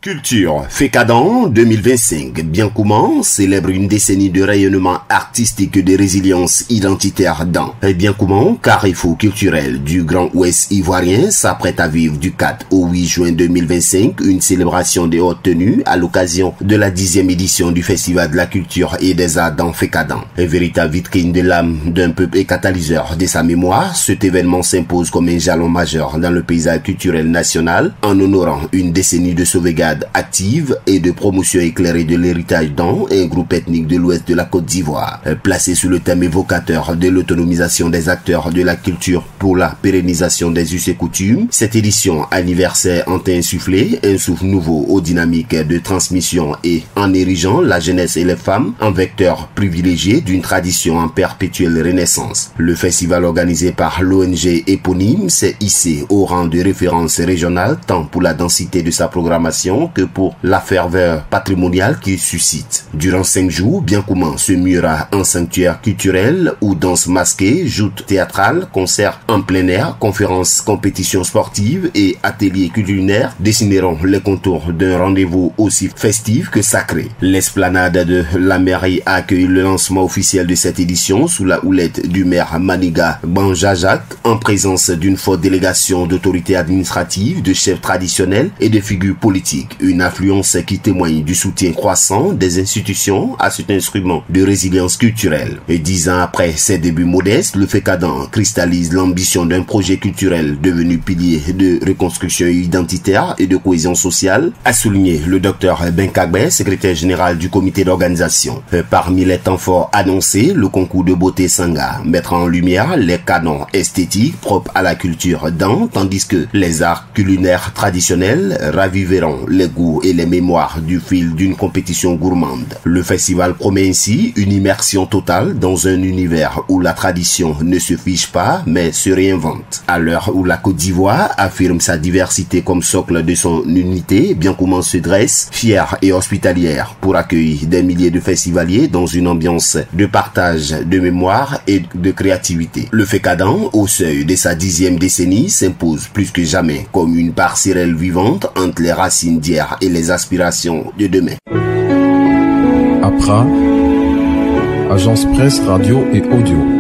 Culture Fécadan 2025. Bien comment célèbre une décennie de rayonnement artistique et de résilience identitaire dans Bien comment Carrefour culturel du Grand Ouest ivoirien s'apprête à vivre du 4 au 8 juin 2025 une célébration des hautes tenues à l'occasion de la 10e édition du Festival de la culture et des arts dans Fécadan. Un véritable vitrine de l'âme d'un peuple et catalyseur de sa mémoire, cet événement s'impose comme un jalon majeur dans le paysage culturel national en honorant une décennie de sauvegarde active et de promotion éclairée de l'héritage dans un groupe ethnique de l'ouest de la Côte d'Ivoire. Placé sous le thème évocateur de l'autonomisation des acteurs de la culture pour la pérennisation des us et coutumes, cette édition anniversaire entend insuffler un souffle nouveau aux dynamiques de transmission et en érigeant la jeunesse et les femmes en vecteurs privilégiés d'une tradition en perpétuelle renaissance. Le festival organisé par l'ONG éponyme s'est hissé au rang de référence régionale tant pour la densité de sa programmation que pour la ferveur patrimoniale qu'il suscite. Durant 5 jours, Bien comment se muera un sanctuaire culturel où danse masquée, joutes théâtrales, concerts en plein air, conférences, compétitions sportives et ateliers culinaires dessineront les contours d'un rendez-vous aussi festif que sacré. L'esplanade de la mairie a accueilli le lancement officiel de cette édition sous la houlette du maire Maniga Banjajak en présence d'une forte délégation d'autorités administratives, de chefs traditionnels et de figures politiques. Une affluence qui témoigne du soutien croissant des institutions à cet instrument de résilience culturelle. Et 10 ans après ses débuts modestes, le Fécadan cristallise l'ambition d'un projet culturel devenu pilier de reconstruction identitaire et de cohésion sociale, a souligné le docteur Benkagbe, secrétaire général du comité d'organisation. Parmi les temps forts annoncés, le concours de beauté Sanga mettra en lumière les canons esthétiques propres à la culture dans, tandis que les arts culinaires traditionnels raviveront les goûts et les mémoires du fil d'une compétition gourmande. Le festival promet ainsi une immersion totale dans un univers où la tradition ne se fiche pas mais se réinvente. À l'heure où la Côte d'Ivoire affirme sa diversité comme socle de son unité, Bien comment se dresse, fière et hospitalière, pour accueillir des milliers de festivaliers dans une ambiance de partage, de mémoire et de créativité. Le Fécadan, au seuil de sa 10e décennie, s'impose plus que jamais comme une passerelle vivante entre les racines d'hier et les aspirations de demain. APRA, Agence Presse, Radio et Audio.